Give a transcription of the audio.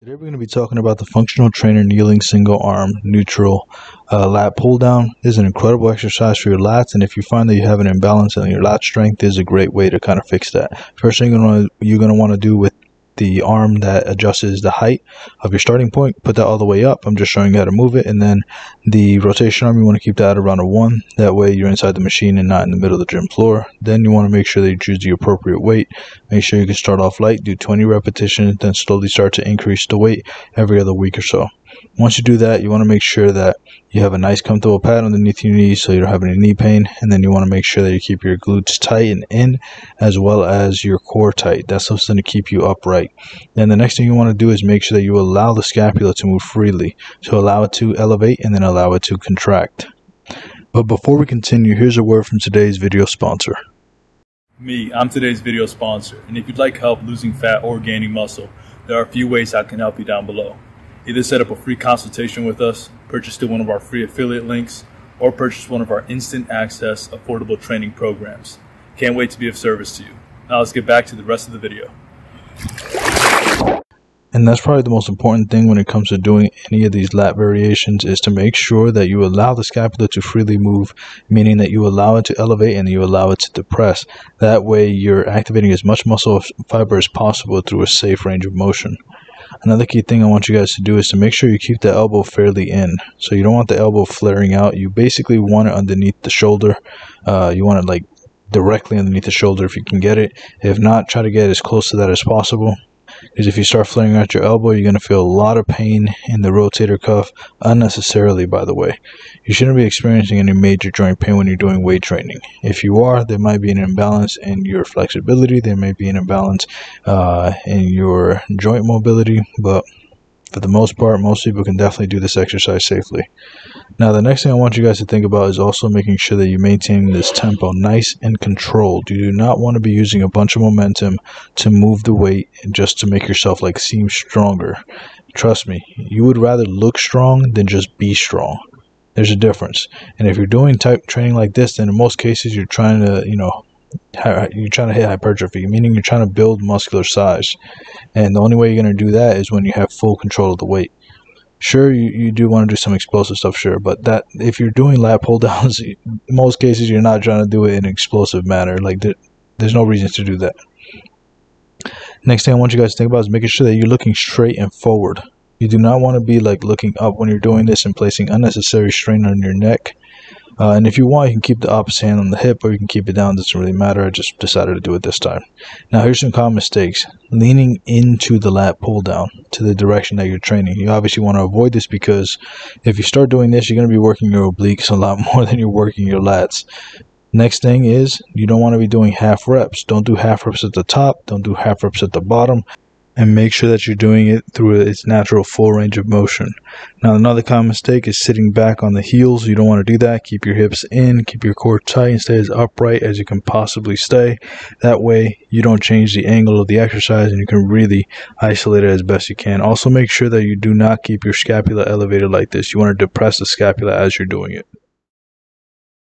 Today we're going to be talking about the functional trainer kneeling single arm neutral lat pull down. This is an incredible exercise for your lats, and if you find that you have an imbalance in your lat strength, this is a great way to kind of fix that. First thing you're going to want to do with the arm that adjusts the height of your starting point, put that all the way up. I'm just showing you how to move it. And then the rotation arm, you want to keep that around a 1. That way you're inside the machine and not in the middle of the gym floor. Then you want to make sure that you choose the appropriate weight. Make sure you can start off light, do 20 repetitions, then slowly start to increase the weight every other week or so. Once you do that, you want to make sure that you have a nice comfortable pad underneath your knees so you don't have any knee pain. And then you want to make sure that you keep your glutes tight and in, as well as your core tight. That's what's going to keep you upright. Then the next thing you want to do is make sure that you allow the scapula to move freely. So allow it to elevate and then allow it to contract. But before we continue, here's a word from today's video sponsor. I'm today's video sponsor, and if you'd like help losing fat or gaining muscle, there are a few ways I can help you down below. Either set up a free consultation with us, purchase through one of our free affiliate links, or purchase one of our instant access affordable training programs. Can't wait to be of service to you. Now let's get back to the rest of the video. And that's probably the most important thing when it comes to doing any of these lat variations, is to make sure that you allow the scapula to freely move, meaning that you allow it to elevate and you allow it to depress. That way you're activating as much muscle fiber as possible through a safe range of motion. Another key thing I want you guys to do is to make sure you keep the elbow fairly in. So you don't want the elbow flaring out. You basically want it underneath the shoulder. You want it like directly underneath the shoulder if you can get it. If not, try to get as close to that as possible. Because if you start flaring out your elbow, you're going to feel a lot of pain in the rotator cuff, unnecessarily, by the way. You shouldn't be experiencing any major joint pain when you're doing weight training. If you are, there might be an imbalance in your flexibility, there may be an imbalance in your joint mobility, but for the most part, most people can definitely do this exercise safely. Now, the next thing I want you guys to think about is also making sure that you maintain this tempo nice and controlled. You do not want to be using a bunch of momentum to move the weight just to make yourself like seem stronger. Trust me, you would rather look strong than just be strong. There's a difference. And if you're doing type training like this, then in most cases you're trying to, you're trying to hit hypertrophy, meaning you're trying to build muscular size. And the only way you're going to do that is when you have full control of the weight. Sure, you do want to do some explosive stuff, sure, but that if you're doing lat pull downs, in most cases you're not trying to do it in an explosive manner. Like there's no reason to do that. Next thing I want you guys to think about is making sure that you're looking straight and forward. You do not want to be like looking up when you're doing this and placing unnecessary strain on your neck. And if you want, you can keep the opposite hand on the hip, or you can keep it down. It doesn't really matter. I just decided to do it this time. Now, here's some common mistakes. Leaning into the lat pull down to the direction that you're training. You obviously want to avoid this, because if you start doing this, you're going to be working your obliques a lot more than you're working your lats. Next thing is, you don't want to be doing half reps. Don't do half reps at the top. Don't do half reps at the bottom. And make sure that you're doing it through its natural full range of motion. Now, another common mistake is sitting back on the heels. You don't want to do that. Keep your hips in, keep your core tight, and stay as upright as you can possibly stay. That way, you don't change the angle of the exercise, and you can really isolate it as best you can. Also, make sure that you do not keep your scapula elevated like this. You want to depress the scapula as you're doing it.